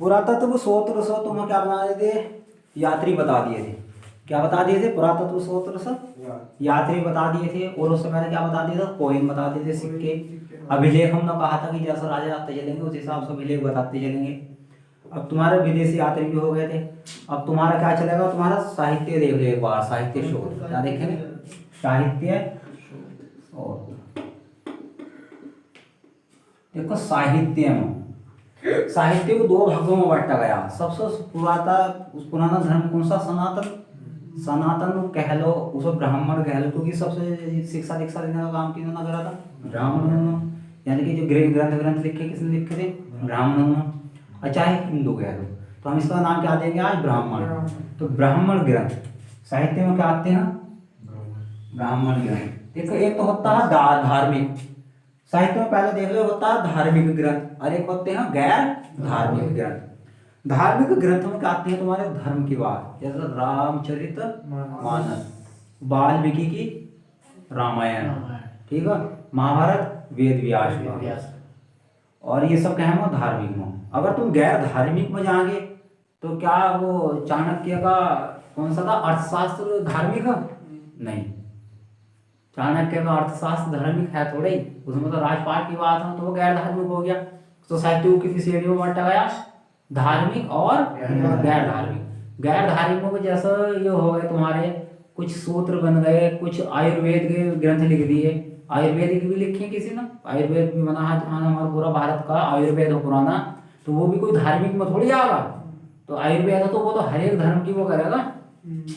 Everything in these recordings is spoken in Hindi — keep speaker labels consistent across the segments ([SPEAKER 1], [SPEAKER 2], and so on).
[SPEAKER 1] पुरातत्व स्रोत से तुम्हें क्या बना दिए थे? यात्री बता दिए थे। क्या बता दिए थे? पुरातत्व स्रोत से यात्री बता दिए थे। और उससे पहले क्या बता दिया था? कोइन बता दिए थे, सिक्के। अभिलेख हमने कहा था कि जैसा राजा जाते चलेंगे उस हिसाब से अभिलेख बताते चलेंगे। अब तुम्हारे विदेशी यात्री भी हो गए थे। अब तुम्हारा क्या चलेगा? तुम्हारा साहित्य देख लो एक बार, साहित्य शोध क्या देखेंगे? साहित्य शोध। देखो साहित्य को दो भागों में बांटा गया। सबसे पुराना धर्म कौन सा? सनातन कह लो, उसे ब्राह्मण कह लो, क्योंकि सबसे शिक्षा दीक्षा देने का काम किसने करा था? ब्राह्मणों ने। यानी कि जो ग्रंथ लिखे किसने लिखे थे? ब्राह्मणों ने। चाहे हिंदू कह लो, तो हम इसका नाम क्या देंगे आज? ब्राह्मण। तो ब्राह्मण ग्रंथ साहित्य में क्या आते हैं? ब्राह्मण ग्रंथ। देखो एक तो होता है धार्मिक साहित्य में, पहले देख लो, होता है धार्मिक ग्रंथ और एक होते हैं गैर धार्मिक ग्रंथ। धार्मिक ग्रंथ में क्या आते हैं? तुम्हारे धर्म की बात, जैसे रामचरित मानस, वाल्मीकि की रामायण, ठीक है, महाभारत वेद व्यास का, और ये सब क्या है? धार्मिक में। अगर तुम गैर धार्मिक में जाओगे तो क्या वो चाणक्य का कौन सा था अर्थशास्त्र धार्मिक है? नहीं, चाणक्य का अर्थशास्त्र धार्मिक है थोड़े ही, उसमें तो राजपाट की बात है, तो वो गैर धार्मिक हो गया। तो साहित्य को किसी श्रेणियों में बांटा गया? धार्मिक और गैर धार्मिक। गैर धार्मिकों में जैसे ये हो गए तुम्हारे कुछ सूत्र बन गए, कुछ आयुर्वेद के ग्रंथ लिख दिए। आयुर्वेदिक भी लिखे किसी ने, आयुर्वेद भी बना है हमारा पूरा भारत का आयुर्वेद हो पुराना, तो वो भी कोई धार्मिक में थोड़ी आएगा। तो आयुर्वेद है तो वो तो हर एक धर्म की वो करेगा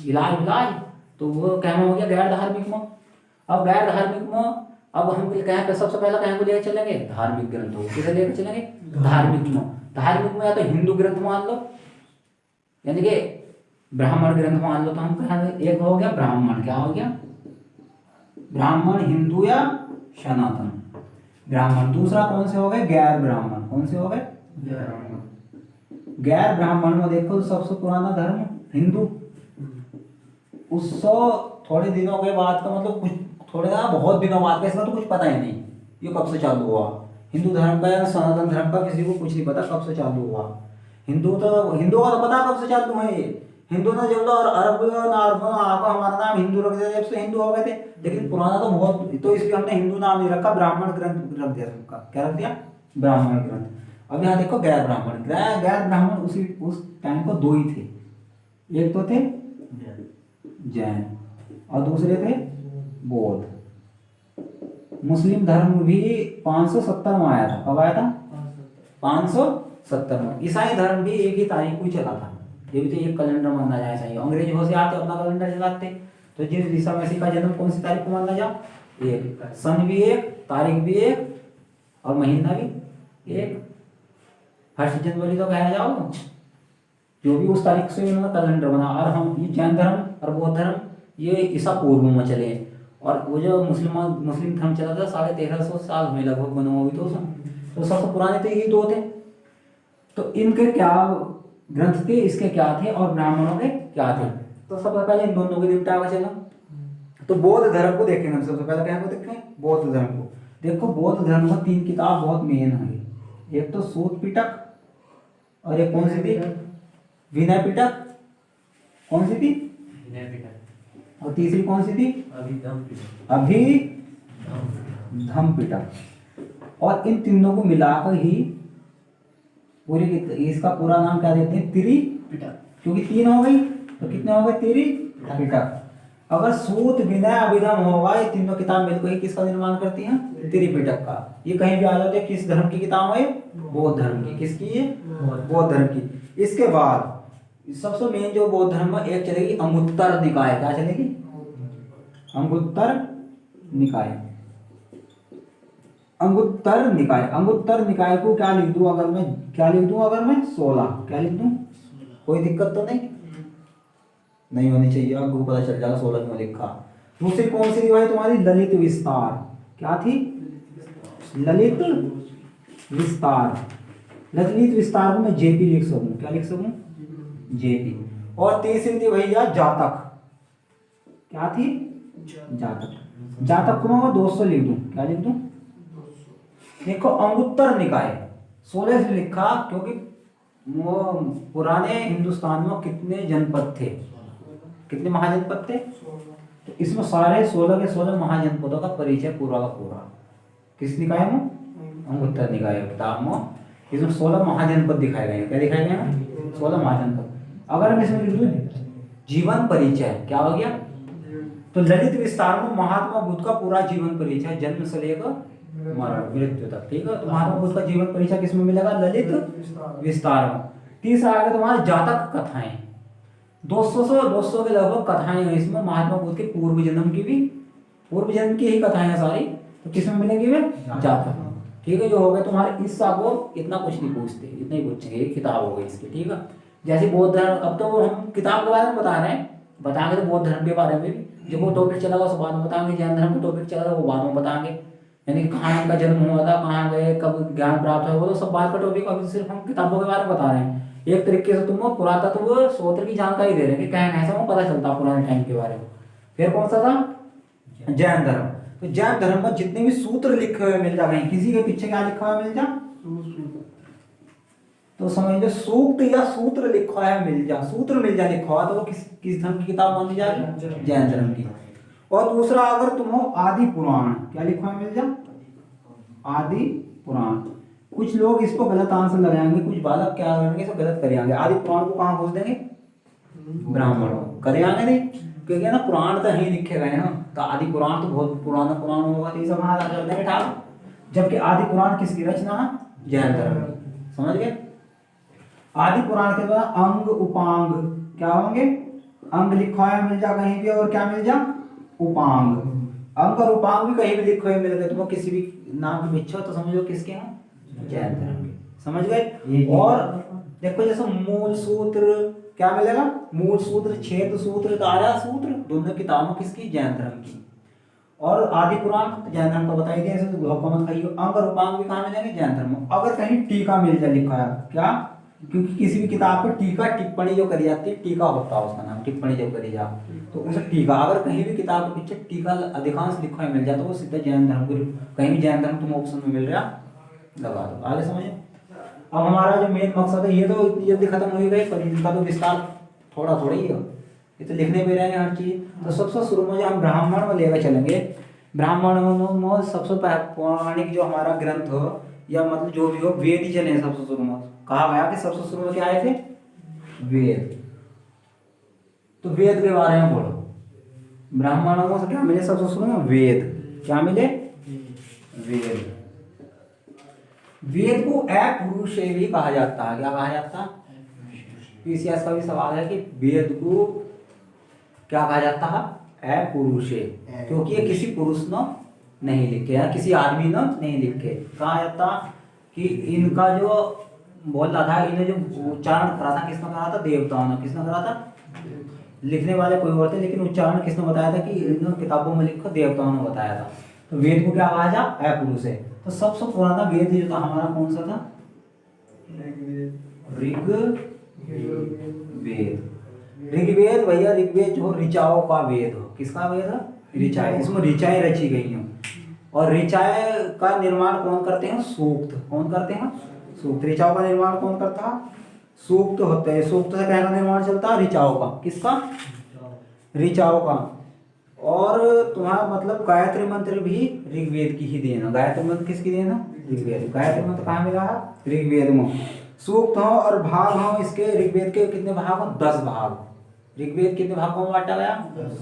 [SPEAKER 1] इलाज, तो वो कहना हो गया गैर धार्मिक में। अब गैर धार्मिक में अब हम कहें तो सबसे पहले कहें को लेकर चलेंगे? धार्मिक ग्रंथों को। किसे लेकर चलेंगे? धार्मिक में। धार्मिक में या तो हिंदू ग्रंथ मान लो, यानी कि ब्राह्मण ग्रंथ मान लो, तो हम कहें एक हो गया ब्राह्मण, क्या हो गया? ब्राह्मण हिंदू या सनातन ब्राह्मण। दूसरा कौन से हो गए? गैर ब्राह्मण। कौन से हो गए? गैर ब्राह्मण में देखो सबसे पुराना धर्म हिंदू। उससे थोड़े दिनों के बाद का मतलब कुछ थोड़े ना बहुत दिनों बाद का, इसका तो कुछ पता ही नहीं ये कब से चालू हुआ। हिंदू धर्म का या सनातन धर्म का किसी को कुछ नहीं पता कब से चालू हुआ। हिंदू का तो पता कब से चालू है। ये हिंदू ने जब अरब हमारा नाम हिंदू रख दिया, जब से हिंदू हो गए थे। लेकिन पुराना तो बहुत, तो इसलिए हमने हिंदू नाम नहीं रखा, ब्राह्मण ग्रंथ रख दिया सबका। क्या रख दिया? ब्राह्मण ग्रंथ। अब यहाँ देखो गैर ब्राह्मण। गैर ब्राह्मण उस टाइम को दो ही थे, एक तो थे जैन और दूसरे थे बौद्ध। मुस्लिम धर्म भी 570 में आया था। कब आया था? 570 में। ईसाई धर्म भी एक ही तारीख को ही चला था। ये भी तो एक कैलेंडर माना जाए सही। अंग्रेज हो से आते अपना कैलेंडर चलाते, तो जिस ईसा मसीह का जन्म कौन सी तारीख को माना जा? एक। सन भी एक, तारीख भी एक और महीना भी एक। 1 जनवरी तो कहा जाओ, जो भी उस तारीख से इन्होंने कैलेंडर बना। और हम ये जैन धर्म और बौद्ध धर्म ये ईसा पूर्व में चले, और वो जो मुस्लिम धर्म चला था 1350 साल में लगभग बना हुआ। तो सबसे पुराने तो यही दो थे। तो इनके क्या ग्रंथ थे, इसके क्या थे, और ब्राह्मणों के क्या थे। तो सबसे पहले इन दोनों को निपटा हुआ चला। तो बौद्ध धर्म को देखेंगे हम सबसे पहले। क्या को देखें? बौद्ध धर्म को। देखो बौद्ध धर्म में 3 किताब बहुत मेन है। एक तो सूत पिटक, और एक कौन सी थी? विनय पिटक। कौन सी थी? विनय पिटक। और तीसरी कौन सी थी? अभिधम पिटक। और इन तीनों को मिलाकर ही पूरी इसका पूरा नाम क्या देते हैं? त्रिपिटक। क्योंकि 3 हो गई तो कितने हो गए? त्रिपिटक। अगर सूत विनय अभिधम होगा, ये तीनों किताब मिलकर ही किसका निर्माण करती हैं? त्रिपिटक का। ये कहीं भी आ जाते हैं, किस धर्म की किताब है? बौद्ध धर्म की। किसकी है? बौद्ध धर्म की। इसके बाद सबसे मेन जो बौद्ध धर्म में एक चलेगी अंगुत्तर निकाय। क्या चलेगी? अंगुत्तर निकाय। अंगुत्तर निकाय। अंगुत्तर निकाय को क्या लिख दूं अगर मैं? 16। क्या लिख दूं? कोई दिक्कत तो नहीं होनी चाहिए, आपको पता चल जाएगा 16 में लिखा। दूसरी कौन सी भाई तुम्हारी? ललित विस्तार। क्या थी? ललित विस्तार। ललित विस्तार को मैं जेपी लिख सकूं। क्या लिख सकूं? जेपी। और तीसरी थी भैया जातक। क्या थी? जातक। जातक को मैं 200 लिख दूं। क्या लिख दूं? देखो अंगुत्तर निकाय 16 से लिखा, क्योंकि वो पुराने हिंदुस्तान में कितने जनपद थे, कितने महाजनपद थे? तो इसमें सारे 16 के 16 महाजनपदों का परिचय पूरा का पूरा किस निकाय में? अंगुत्तर निकाय किताब में इसमें 16 महाजनपद दिखाए गए हैं। क्या दिखाए गए हैं? 16 महाजनपद। अगर हम इसमें लिख दूं जीवन परिचय, क्या हो गया? तो ललित विस्तार में महात्मा बुद्ध का पूरा जीवन परिचय, जन्म से लेकर मरण मृत्यु तक, ठीक है। तो महात्मा बुद्ध का जीवन परिचय किसमें मिलेगा? ललित विस्तार में। तीसरा आगे तुम्हारे जातक कथाएं, 200 के लगभग कथाएं हैं इसमें महात्मा बुद्ध के पूर्व जन्म की भी, पूर्व जन्म की ही कथाएं हैं सारी। तो किसमें मिलेगी वे? जातक, ठीक है। जो हो गए तुम्हारे इस को इतना कुछ नहीं पूछते, इतना ही पूछेंगे, ये किताब हो गई इसकी, ठीक है। जैसे बौद्ध धर्म, अब तो हम किताब के बारे में बता रहे हैं, बताएंगे तो बौद्ध धर्म के बारे में भी जो वो टॉपिक चला उसके बाद में बताएंगे, जैन धर्म का टॉपिक चला वो बाद में बताएंगे, यानी कहाँ इनका जन्म हुआ था, कहाँ गए, कब ज्ञान प्राप्त हुआ, वो तो सब बात का टॉपिक। अभी सिर्फ हम किताबों के बारे में बता रहे हैं। एक तरीके से तुम पुरातत्व स्रोत की जानकारी दे रहे हैं कि क्या ऐसा वो पता चलता पुराने टाइम के बारे में। फिर कौन सा था? जैन धर्म। तो जैन धर्म में जितने भी सूत्र लिखे हुए मिल जाएंगे, किसी के पीछे क्या लिखा हुआ मिल जा, तो समझ लो सूक्त या सूत्र लिखा है मिल जा, सूत्र मिल जा लिखा हुआ, तो वो किस धर्म की किताब मानी जाएगी? जैन धर्म की। और दूसरा अगर तुम हो आदि पुराण, क्या लिखा है मिल जा? आदि पुराण। कुछ लोग इसको गलत आंसर लगाएंगे, कुछ बालक क्या करेंगे, इसको गलत करेंगे। आदि पुराण को कहाँ खोज देंगे? ब्राह्मण करेंगे नहीं, क्योंकि ना पुराण तो यही लिखे गए हैं, तो आदि पुराण तो बहुत पुराना पुराण होगा, तो ये सब वहां कर देंगे ठाक। जबकि आदि पुराण किसकी रचना है? जैन धर्म की, समझ गए। आदि पुराण के द्वारा अंग उपांग क्या होंगे? अंग लिखा है मिल जा कहीं भी, और क्या मिल जा? उपांग। अंग और उपांग भी कहीं भी लिखे हुए मिल गए, तुमको किसी भी नाम की इच्छा हो तो समझो किसके हैं? जैन धर्म के, समझ गए। और देखो जैसे मूल सूत्र क्या मिलेगा? मूल सूत्र, छेद सूत्र, तारा सूत्र, दोनों किताबों किसकी? जैन धर्म की। और आदि पुराण जैन धर्म का बताई दिया, ऐसे मत खाइयो। अंग और उपांग भी कहाँ मिलेंगे? जैन धर्म। अगर कहीं टीका मिल जाए लिखा है क्या, क्योंकि किसी भी किताब पर टीका टिप्पणी जो करी जाती है, टीका होता है उसका नाम, टिप्पणी जब करी जा तो उसे टीका। अगर कहीं भी किताब के पीछे टीका अधिकांश लिखा हुआ मिल जाए तो वो सीधा जैन धर्म को, कहीं भी जैन धर्म तुम ऑप्शन में मिल रहा लगा दो। आगे समझे। अब हमारा जो मेन मकसद है ये तो इतनी जल्दी खत्म हो ही गई, पर इनका तो विस्तार थोड़ा थोड़ा ही है, ये तो लिखने पे रहेंगे हर चीज। तो सबसे शुरू में जो हम ब्राह्मण में लेकर चलेंगे, ब्राह्मण में सबसे पौराणिक जो हमारा ग्रंथ हो या मतलब जो भी हो, वेद ही चले सबसे शुरू में। कहा गया कि सबसे शुरू में क्या आए थे? वेद। तो वेद के बारे में बोलो। ब्राह्मणों से क्या मिले सबसे शुरू में? वेद। क्या मिले? वेद। वेद को अपुरुष भी कहा जाता है। क्या कहा जाता है? पीसीएस का भी सवाल है कि वेद को क्या कहा जाता है? अपुरुष, क्योंकि ये किसी पुरुष ने नहीं लिखे या किसी आदमी ने नहीं लिखे। कहा जाता कि इनका जो बोल रहा था, इन्हें जो उच्चारण करा था किसने करा था? देवताओं ने। किसने करा था? लिखने वाले कोई और थे, लेकिन उच्चारण किसने बताया था? कि इन किताबों में लिखकर देवताओं ने बताया था। तो वेद को क्या कहा जा? अपुरुष है। तो सबसे पुराना वेद जो था हमारा कौन सा था? ऋग्वेद। ऋग्वेद भैया, ऋग्वेद जो ऋचाओं का वेद हो। किसका वेद है? ऋचाएं। इसमें ऋचाएं रची गई हैं। और ऋचाएं का निर्माण कौन करते हैं? सूक्त। कौन करते हैं? सूक्त। ऋचाओं का निर्माण कौन करता है? सूक्त होते हैं। सूक्त से क्या का निर्माण चलता है? ऋचाओं का। किसका? ऋचाओं का। और तुम्हारा मतलब गायत्री मंत्र भी ऋग्वेद की ही देन है। गायत्री मंत्र किसकी देन है? ऋग्वेद। गायत्री मंत्र कहाँ मिला है? ऋग्वेद में। सूक्त हो और भाग हो इसके, ऋग्वेद के कितने भाग हो? 10 भाग। ऋग्वेद कितने भागों में बांटा गया?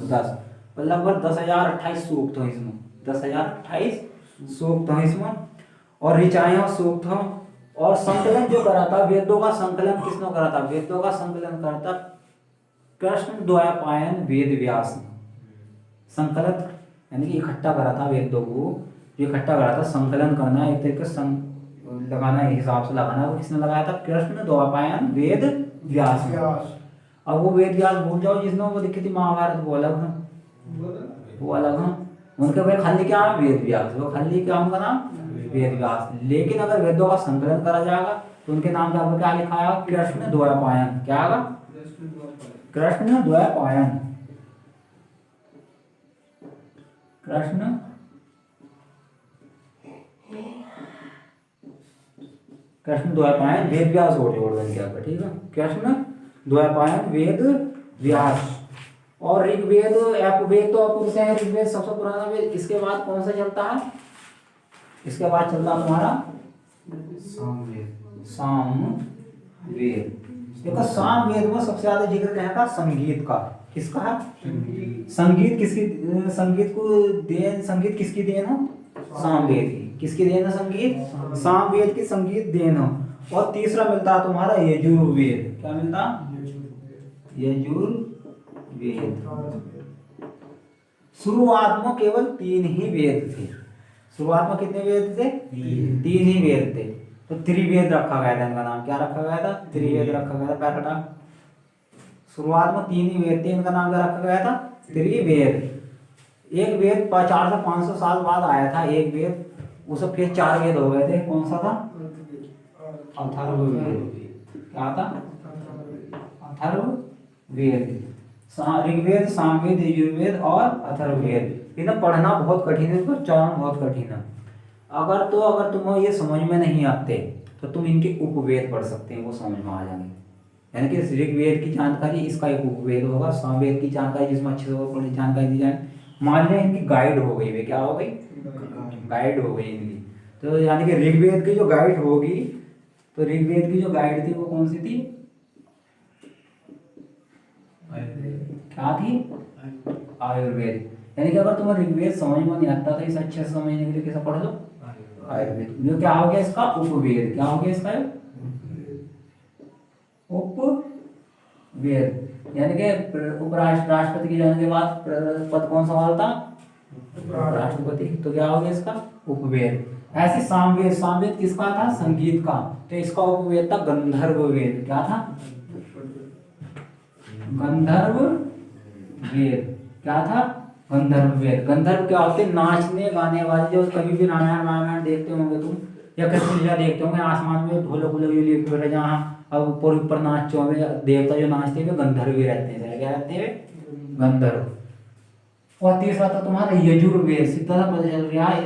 [SPEAKER 1] 10। लगभग 10,028 सूक्त हो इसमें। 10,028 सूक्त हो इसमें। और ऋचाएं हो, सूक्त हो। और संकलन जो करा था, वेदों का संकलन किसने करा था? वेदों का संकलन करता कृष्ण द्वैपायन वेद व्यास ने। संकलन यानी कि इकट्ठा करा था वेदों को, इकट्ठा करा था। संकलन करना एक तरीके से लगाना, हिसाब से लगाना, वो किसने लगाया था? कृष्ण द्वैपायन वेद व्यास। अब वो वेद व्यास भूल जाओ जिसने वो लिखी थी महाभारत, वो अलग है, वो अलग है। उनके भाई खाली क्या है? वेद व्यास। वो खाली क्या उनका नाम? वेद व्यास। लेकिन अगर वेदों का संकलन करा जाएगा तो उनके नाम पे क्या लिखा है? कृष्ण द्वैपायन। क्या आएगा? कृष्ण द्वैपायन। कृष्ण कृष्ण द्वैपायन वेद व्यास जोड़ क्या ठीक है, कृष्ण द्वैपायन वेद व्यास। और ऋग्वेद अपवेद तो अपुरुष है, ऋग्वेद सबसे पुराना वेद। इसके बाद कौन सा चलता है, इसके बाद चलता है तुम्हारा सामवेद। देखो सामवेद में सबसे ज्यादा जिक्र कहेगा संगीत का। किसका है? संगीत किसकी, संगीत किसकी देन है? सामवेद की। किसकी देन है संगीत? सामवेद की संगीत देन है। और तीसरा मिलता है तुम्हारा यजुर्वेद। क्या मिलता? यजुर्वेद। शुरुआत में केवल 3 ही वेद थे। शुरुआत में कितने वेद थे? 3 ही वेद थे। तो त्रिवेद रखा गया था, इनका नाम क्या रखा गया था? त्रिवेद रखा गया था। पैराटा शुरुआत में 3 ही वेद थे, इनका नाम क्या रखा गया था? त्रिवेद। एक वेद 400 से 500 साल बाद आया था एक वेद, उसे फिर 4 वेद हो गए थे। कौन सा था? अथर्ववेद। क्या था? अथर्ववेद। ऋग्वेद, सामवेद, यजुर्वेद और अथर्ववेद। इन्हें पढ़ना बहुत कठिन है, इनको उच्चारण बहुत कठिन है। अगर तुम्हें ये समझ में नहीं आते तो तुम इनके उपवेद पढ़ सकते हैं, वो समझ में आ जाएंगे। यानी कि ऋग्वेद की जानकारी इसका एक उपवेद होगा, सामवेद की जानकारी जिसमें अच्छे से जानकारी दी जाए। मान लिया इनकी गाइड हो गई, वे क्या हो गई? गाइड हो गई इनकी। तो यानी कि ऋग्वेद की जो गाइड होगी, तो ऋग्वेद की जो गाइड थी वो कौन सी थी? क्या थी? आयुर्वेद। यानी कि अगर तुम्हें ऋग्वेद समझ में नहीं आता तो इसे अच्छे से समझने के लिए कैसे पढ़ लो? आयुर्वेद। जो क्या हो गया इसका? उपवेद। क्या हो गया इसका? उपवेद। यानी कि राष्ट्रपति के जाने के बाद पद कौन संभालता? राष्ट्रपति। तो क्या हो गया इसका? उपवेद। ऐसे सामवेद, सामवेद किसका था? संगीत का। तो इसका उपवेद था गंधर्व वेद। क्या था? गंधर्व वेद। क्या था? गंधर्व वेद। गंधर्व क्या होते? नाचने गाने वाले। जो कभी भी रामायण देखते होंगे तुम, या कृष्ण लीला देखते होंगे, आसमान में ढोलक वोलक जहाँ अब ऊपर नाचते होंगे देवता, जो नाचते हैं गंधर्व भी रहते हैं। क्या रहते हैं? गंधर्व। और तीसरा था तुम्हारा यजुर्वेद। सीधा सा पता चल रहा है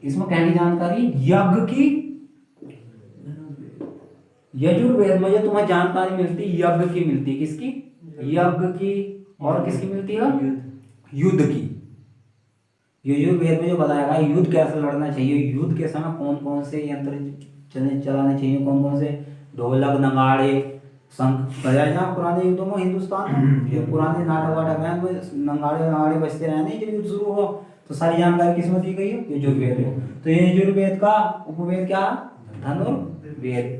[SPEAKER 1] इसमें कहने की जानकारी यज्ञ की। यजुर्वेद में जो तुम्हें जानकारी मिलती है यज्ञ की मिलती है। किसकी? यज्ञ की। और किसकी मिलती है? युद्ध की। यजुर्वेद में जो बताया गया युद्ध कैसे लड़ना चाहिए, युद्ध के समय कौन कौन से यंत्र चलाने चाहिए, कौन कौन से ढोलक नगाड़े शंख बजाए। जहाँ पुराने युद्धों में हिंदुस्तान जो पुराने नाटक वाटक हैं नगाड़े बजते रहे नहीं, जब युद्ध शुरू हो तो सारी जानकारी किसमें दी गई है? यजुर्वेद में। तो यजुर्वेद का उपवेद क्या? धनुर्वेद।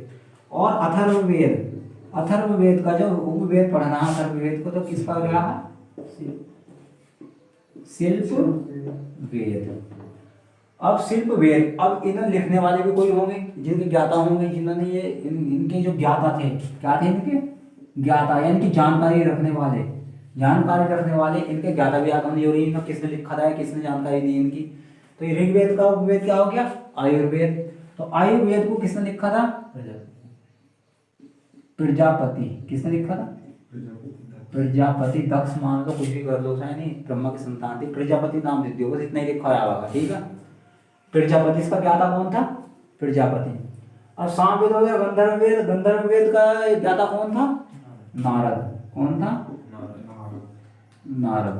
[SPEAKER 1] और अथर्ववेद। अथर्ववेद का जो उपवेद पढ़ना है अथर्ववेद को, तो किसका गया है? शिल्प वेद। अब शिल्प वेद, अब इन्हें लिखने वाले भी कोई होंगे जिनके ज्ञाता होंगे, जिन्होंने ये इनके जो ज्ञाता थे, क्या थे इनके? ज्ञाता। यानी कि जानकारी रखने वाले, इनके ज्ञाता भी आता होंगे। इन्हें किसने लिखा था, किसने जानकारी दी इनकी? तो ऋग्वेद का उपवेद क्या हो गया? आयुर्वेद। तो आयुर्वेद को किसने लिखा था? प्रजापति। किसने लिखा था? प्रजापति। दक्ष मान लो, कुछ भी कर लो, नहीं ब्रह्मा की संतान थी, प्रजापति नाम देती हो, बस इतना ही लिखा होगा। ठीक है, प्रजापति। इसका ज्ञाता कौन था? प्रजापति। अब सामवेद हो गया गंधर्ववेद। गंधर्ववेद का ज्ञाता कौन था? नारद। कौन था? नारद।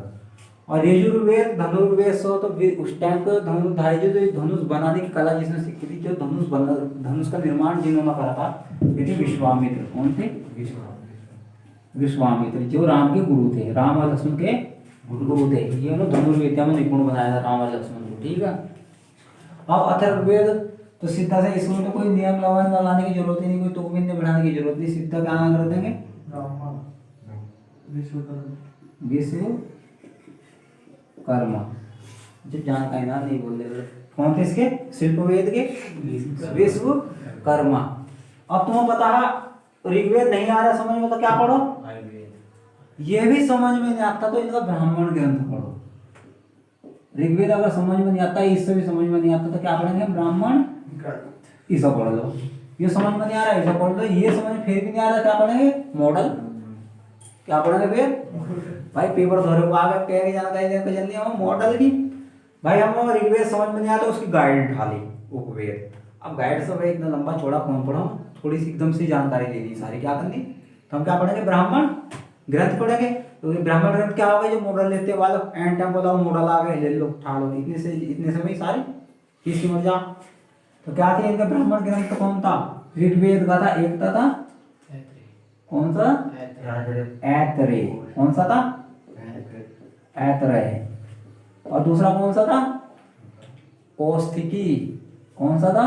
[SPEAKER 1] और यजुर्वेद धनुर्वेद सो, तो उस टाइम को धनुर्धारी जो धनुष बनाने की कला जिसने सीखी थी, जो धनुष का निर्माण जिन्होंने करा था, ये थे विश्वामित्र। कौन थे? विश्वामित्र, जो राम के गुरु थे, राम और लक्ष्मण के गुरु थे। ये उन्होंने धनुर्विद्या में निपुण बनाया था राम और लक्ष्मण को। ठीक है। अब अथर्ववेद तो सीधा से इसमें तो कोई नियम लगाने की जरूरत ही नहीं, कोई तुकबिंदु बढ़ाने की जरूरत नहीं, सीधा क्या कर देंगे? विश्वकर्मा। जब जानकारी ना नहीं बोल रहे कौन थे इसके? शिल्पवेद के विश्वकर्मा। अब तुम्हें पता है ऋग्वेद नहीं आ रहा समझ में तो क्या पढ़ो? ये भी समझ में नहीं आता तो इनका ब्राह्मण ग्रंथ पढ़ो। ऋग्वेद अगर समझ में नहीं आता, इससे भी समझ में नहीं आता तो क्या पढ़ेंगे? ब्राह्मण। इसे पढ़ लो। ये समझ में नहीं आ रहा है, इसे पढ़ लो। ये समझ में फिर भी नहीं आ रहा, क्या पढ़ेंगे? मॉडल। क्या पढ़ेंगे फिर? भाई पेपर धोरे को आगे कह के जानकारी देकर जल्दी हम मॉडल की। भाई हम ऋग्वेद समझ में नहीं आता, उसकी गाइड ढाली उपवेद। अब गाइड से भाई इतना लंबा चौड़ा कौन पढ़ो, थोड़ी सी एकदम से जानकारी दे दी सारी, क्या करनी, तो हम क्या पढ़ेंगे, ब्राह्मण ग्रंथ पढ़ेंगे। तो ये ब्राह्मण ग्रंथ क्या होगा, जो मॉडल लेते वाला एंड टाइम बताओ, मॉडल आ गए, ले लो उठा लो, इतने से ही सारी चीज समझ जा। तो क्या थे इनका ब्राह्मण ग्रंथ कौन था, ऋग्वेद का था, एक था कौन सा, ऐतरेय, कौन सा था, ऐतरेय, और दूसरा कौन सा था, कौस्तिकी, कौन सा था,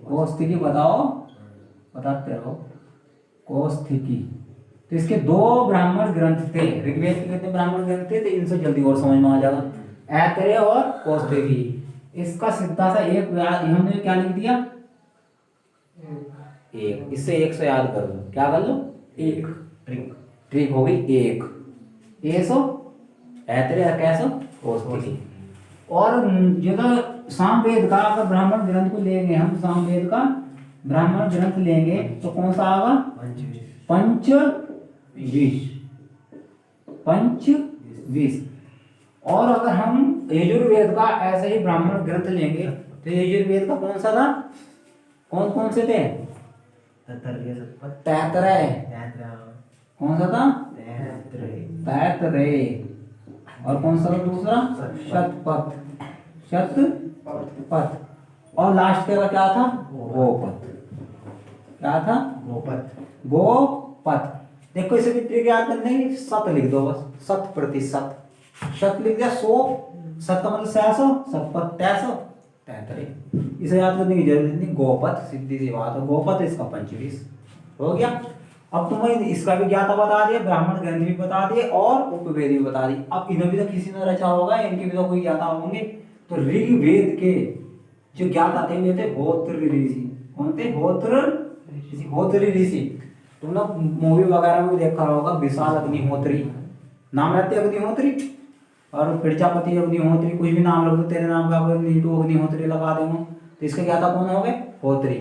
[SPEAKER 1] कौस्तिकी, बताओ, बताते रहो, कौस्तिकी। तो इसके दो ब्राह्मण ग्रंथ थे, ऋग्वेद के कितने ब्राह्मण ग्रंथ थे, तो इनसे जल्दी और समझ में आ जाएगा, ऐतरेय और कौस्तिकी। इसका सीधा सा एक हमने क्या लिख दिया, एक, इससे एक से याद कर लो, क्या कर लो, एक, ट्रिक हो गई एक, ऐसो ऐतरेय कैसो कौस्तिकी। और जो तो सामवेद का अगर ब्राह्मण ग्रंथ को लेंगे हम, सामवेद का ब्राह्मण ग्रंथ लेंगे तो कौन सा आएगा, पंचविश, पंचविश। और अगर हम यजुर्वेद का ऐसे ही ब्राह्मण ग्रंथ लेंगे तो यजुर्वेद का कौन सा था, कौन कौन से थे, तैतरेय, कौन सा था, तैतरेय, और कौन सा था दूसरा, शतपथ, शतपथ, और लास्ट का क्या था, गोपथ, क्या था, गोपथ। देखो इसे भी ट्रिक याद करने की, शत लिख दो बस, 100%, शत लिख दिया 100, शत का मतलब 600, शतपथ 300, तैतरेय, इसे याद करने की जरूरत नहीं, गोपथ, सीधी सी बात है, गोपथ इसका पंचविश हो गया। अब तुम्हें इसका भी ज्ञाता बता दिया, ब्राह्मण ग्रंथ भी बता दिए और उपवेद भी बता दी। अब इन्हें भी तो किसी ने रचा होगा, इनके भी तो कोई ज्ञाता होंगे। तो ऋग्वेद के जो ज्ञाता थे वे थे होत्र ऋषि, कौन थे, होत्र ऋषि। तुमने मूवी वगैरह में भी देखा होगा, विशाल अग्निहोत्री नाम रहते, अग्निहोत्री, और प्रजापति अग्निहोत्री, कुछ भी नाम रख दो, तेरे नाम का नीटू अग्निहोत्री लगा देंगे, तो इसके ज्ञाता कौन हो गए, होत्री।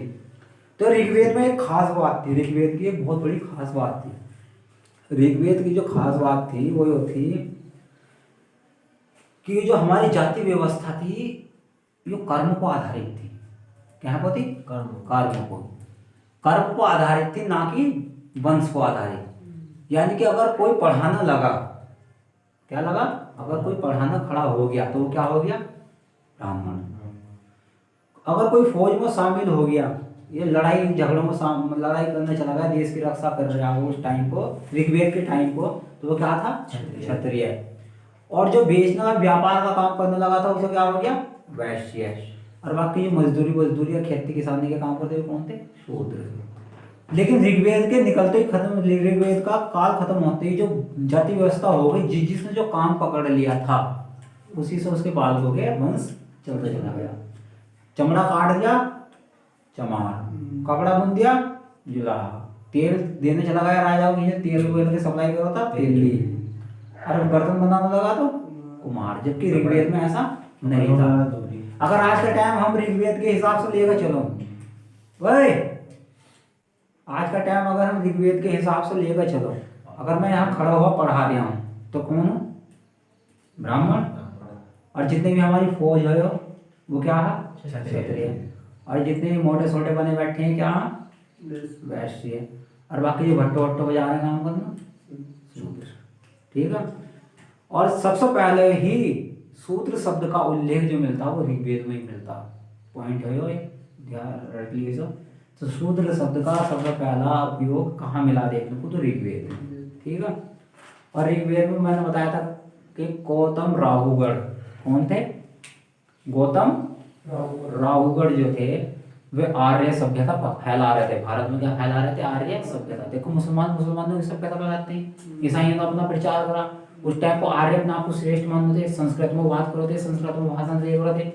[SPEAKER 1] तो ऋग्वेद में एक खास बात थी, ऋग्वेद की एक बहुत बड़ी खास बात थी। ऋग्वेद की जो खास बात थी वो ये थी कि जो हमारी जाति व्यवस्था थी ये कर्म को आधारित थी। क्या को थी, कर्म को आधारित थी, ना कि वंश को आधारित। यानी कि अगर कोई पढ़ाना लगा, क्या लगा, अगर कोई पढ़ाना खड़ा हो गया तो वो क्या हो गया, ब्राह्मण। अगर कोई फौज में शामिल हो गया, ये लड़ाई झगड़ों में लड़ाई करने चला गया, देश की रक्षा कर रहा है उस टाइम को, ऋग्वेद के टाइम को, तो वो क्या था, क्षत्रिय। और जो बेचने का व्यापार का काम करने लगा था उसे क्या हो गया, वैश्य। और बाकी जो मजदूरी या खेती किसानी के काम करते हुए कौन थे, शूद्र। लेकिन ऋग्वेद के निकलते ही खत्म, ऋग्वेद का काल खत्म होते ही जो जाति व्यवस्था हो गई, जिसने जो काम पकड़ लिया था उसी से उसके बाल हो गए, वंश चलता चला गया। चमड़ा काट दिया, चमार, कपड़ा बुन दिया, जुलाहा, तेल देने चला गया राजाओं की, तेल वेल के सप्लाई करो था, तेली, और बर्तन बनाने लगा तो कुमार। जबकि ऋग्वेद में ऐसा नहीं था। अगर आज के टाइम हम ऋग्वेद के हिसाब से लेकर चलो, वही आज का टाइम अगर हम ऋग्वेद के हिसाब से लेकर चलो, अगर मैं यहाँ खड़ा हुआ पढ़ा रहा हूँ तो कौन हूँ, ब्राह्मण। और जितने भी हमारी फौज है वो क्या है, क्षत्रिय। और जितने भी मोटे छोटे बने बैठे हैं क्या, वैश्य। और बाकी जो भट्टो भट्टो बजा रहे हैं काम करना, शूद्र। ठीक है। और सबसे पहले ही सूत्र शब्द का उल्लेख जो मिलता है वो ऋग्वेद में ही मिलता है। पॉइंट है ये, ध्यान रख लीजिए। तो शूद्र शब्द का सबसे पहला उपयोग कहाँ मिला देखने को, तो ऋग्वेद में। ठीक है। और ऋग्वेद में मैंने बताया था कि गौतम राहुगढ़, कौन थे, गौतम राहुगढ़ जो थे वे आर्य सभ्यता फैला रहे थे। भारत में क्या फैला रहे थे, आर्य सभ्यता। देखो मुसलमानों की सभ्यता फैलाते हैं, ईसाइयों ने अपना प्रचार करा। उस टाइम को आर्य अपने आप को श्रेष्ठ मानते थे, संस्कृत में बात करते थे, संस्कृत में भाषण दे रहे थे।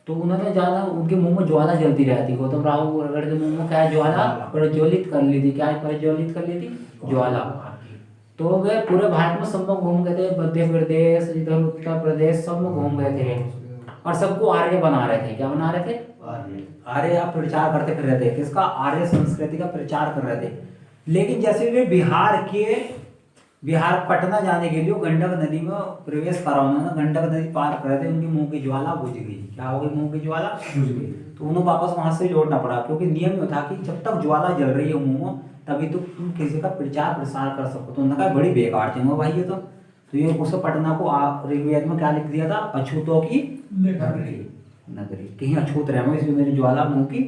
[SPEAKER 1] तो उन्होंने ज्यादा, उनके मुंह में ज्वाला जलती रहती। गौतम राहुगढ़ के मुंह में क्या ज्वाला प्रज्वलित कर ली थी, क्या प्रज्वलित कर ली थी, ज्वाला। तो वे पूरे भारत में सब में घूम गए थे, मध्य प्रदेश, इधर उत्तर प्रदेश, सब में घूम गए थे और सबको आर्य बना रहे थे। क्या बना रहे थे, आर्य। आप प्रचार करते फिर रहे थे, किसका, आर्य संस्कृति का प्रचार कर रहे थे। लेकिन जैसे वे बिहार के बिहार पटना जाने के लिए वो गंडक नदी में प्रवेश करा उन्होंने, गंडक नदी पार कर रहे थे, उनके मुंह की ज्वाला बुझ गई। क्या हो गई? मुंह की ज्वाला बुझ गई। तो उन्हें वापस वहां से लौटना पड़ा, क्योंकि नियम ये था कि जब तक ज्वाला जल रही है मुंह में तभी तो तुम किसी का प्रचार प्रसार कर सको। तो उन्होंने कहा बड़ी बेकार थी भाई ये तो ये उस पटना को ऋग्वेद में क्या लिख दिया था? अछूतों की नगरी, कहीं अछूत रहे, इसलिए मेरी ज्वाला मुंह की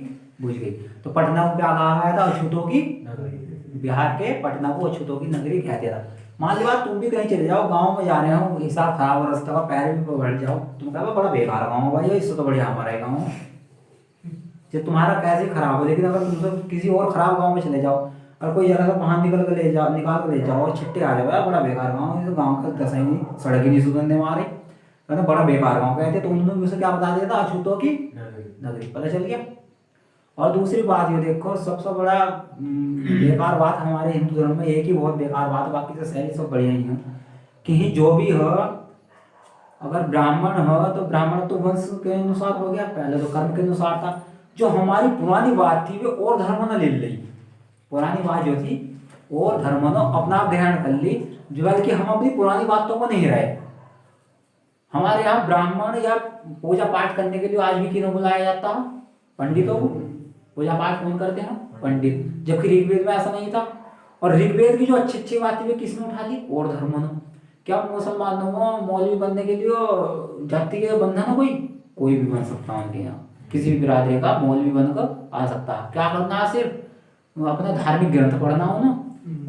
[SPEAKER 1] बुझ गई। तो पटना को क्या कहा गया था? अछूतों की नगरी। बिहार के पटना को अछूतों की नगरी कहते था। मान ली बात, तुम भी कहीं चले जाओ, गांव में जा रहे हो, हिसाब खराब रास्ता का, पैर भी बढ़ जाओ, तुम कहोगे बड़ा बेकार गाँव है भाई, इससे तो बढ़िया हमारा गाँव है। जो तुम्हारा कैसे खराब हो, लेकिन अगर तुम सब किसी और खराब गाँव में चले जाओ और कोई जरा सा वहां निकाल के ले जाओ और छिट्टे आ जाओ, यार बड़ा बेकार गाँव है, तो गाँव का दशा ही नहीं, सड़क ही नहीं सुधरने हमारे, कहते बड़ा बेकार गाँव कहते। तो उन्होंने भी उसे क्या बता दिया था? अछूतों की नगरी। पता चल गया। और दूसरी बात ये देखो, सबसे बड़ा बेकार बात हमारे हिंदू धर्म में एक ही बहुत बेकार बात है, बाकी तो सही सब बढ़िया ही है, कि जो भी हो, अगर ब्राह्मण हो तो ब्राह्मण तो वंश के अनुसार हो गया, पहले तो कर्म के अनुसार था। जो हमारी पुरानी बात थी वे और धर्म ने ले ली, पुरानी बात जो थी और धर्म ने अपना ग्रहण कर ली, जो बल्कि हम अपनी पुरानी बातों को नहीं रहे। हमारे यहाँ ब्राह्मण या पूजा पाठ करने के लिए आज भी किन्हें बुलाया जाता है? पंडितों को। पूजा पाठ कौन करते हैं? पंडित। जबकि ऋग्वेद में ऐसा नहीं था। और ऋग्वेद की जो अच्छी अच्छी बातें वे किसने उठा ली? और धर्म ने। क्या मुसलमानों में मौलवी बनने के लिए जाति के बंधन है? कोई भी बन सकता है उनके यहाँ, किसी भी बिरादरी का मौलवी बनकर आ सकता है। क्या करना है? सिर्फ अपना धार्मिक ग्रंथ पढ़ना हो ना,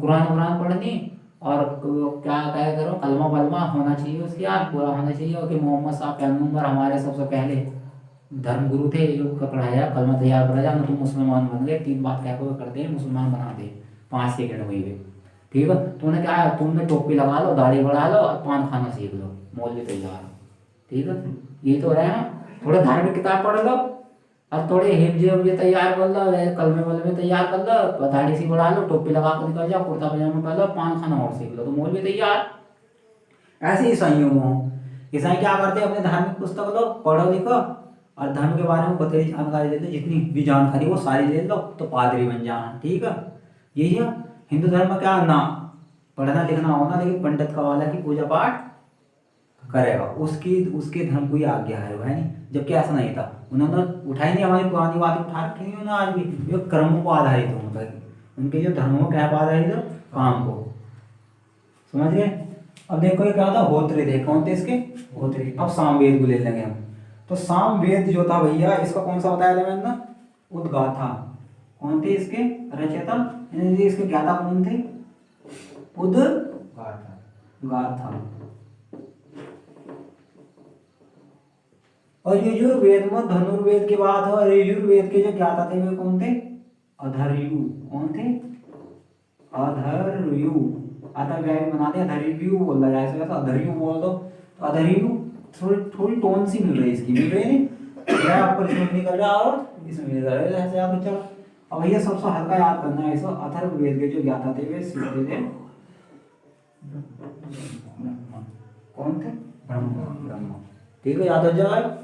[SPEAKER 1] कुरान वुरान पढ़नी, और क्या करो, कलमा वलमा होना चाहिए उसके यार, पूरा होना चाहिए कि मोहम्मद साहब पैगंबर हमारे सबसे पहले धर्म गुरु थे, योग का पढ़ाया, कलमा तैयार करा जाए ना, तुम मुसलमान बन गए, 3 बात कह कर दे मुसलमान बना दे 5 सेकंड वही में। ठीक है, तुमने क्या है, तुमने टोपी लगा लो, दाढ़ी बढ़ा लो और पान खाना सीख लो, मौलवी तैयार। ठीक है, ये तो रहे हैं। थोड़े धार्मिक किताब पढ़ लो और थोड़े हिब्जे तैयार कर लो, कलमे वलमे तैयार कर लो, दाढ़ी सी बढ़ा लो, टोपी लगा कर निकल जाओ, कुर्ता पजामा पहन लो, पान खाना और सीख लो, तो मौलवी तैयार। ऐसे ईसाइयों में ईसाई क्या करते हैं? अपने धार्मिक पुस्तक लो, पढ़ो लिखो और धर्म के बारे में बतेरी जानकारी देते, जितनी भी जानकारी वो सारी ले लो तो पादरी बन जाना। ठीक है, यही है हिंदू धर्म में। क्या ना पढ़ना लिखना होना, लेकिन पंडित का वाला की पूजा पाठ करेगा, उसके धर्म को ही आज्ञा है नहीं। जबकि ऐसा नहीं था, उन्होंने उठाई नहीं, हमारी पुरानी बात उठा रखी नहीं उन्होंने आज भी। ये कर्मों को आधारित हो, उनके जो धर्मों क्या आधारित है? काम को। समझ गए? अब देखो ये क्या था? होत्री थे, कौन थे इसके? होत्री। अब सामवेद को ले लेंगे हम। तो सामवेद जो था भैया, इसका कौन सा बताया था मैंने? उद्गाथा। कौन थे इसके रचयिता? इसके ज्ञाता कौन थे? उद्गाथा। और यजुर्वेद में धनुर्वेद की बात है, और यजुर्वेद के जो ज्ञाता थे वे कौन थे? अधर्यु। कौन थे? अधर्यु। अधर्व्याय बना दिया, अधर्यु बोला जाए, ऐसा अधर्यु बोल दो तो अधर्यु। थोड़ी टोन सी मिल रही है इसकी, मिल रही नहीं? आपको इसमें निकल रहा और इसमें मिल रहा है, ऐसे याद चलो। अब भैया सबसे हल्का याद करना है इसको, अथर्ववेद के जो ज्ञाता थे वे सीधे थे कौन थे? ब्रह्मा। ठीक है, याद हो जाएगा।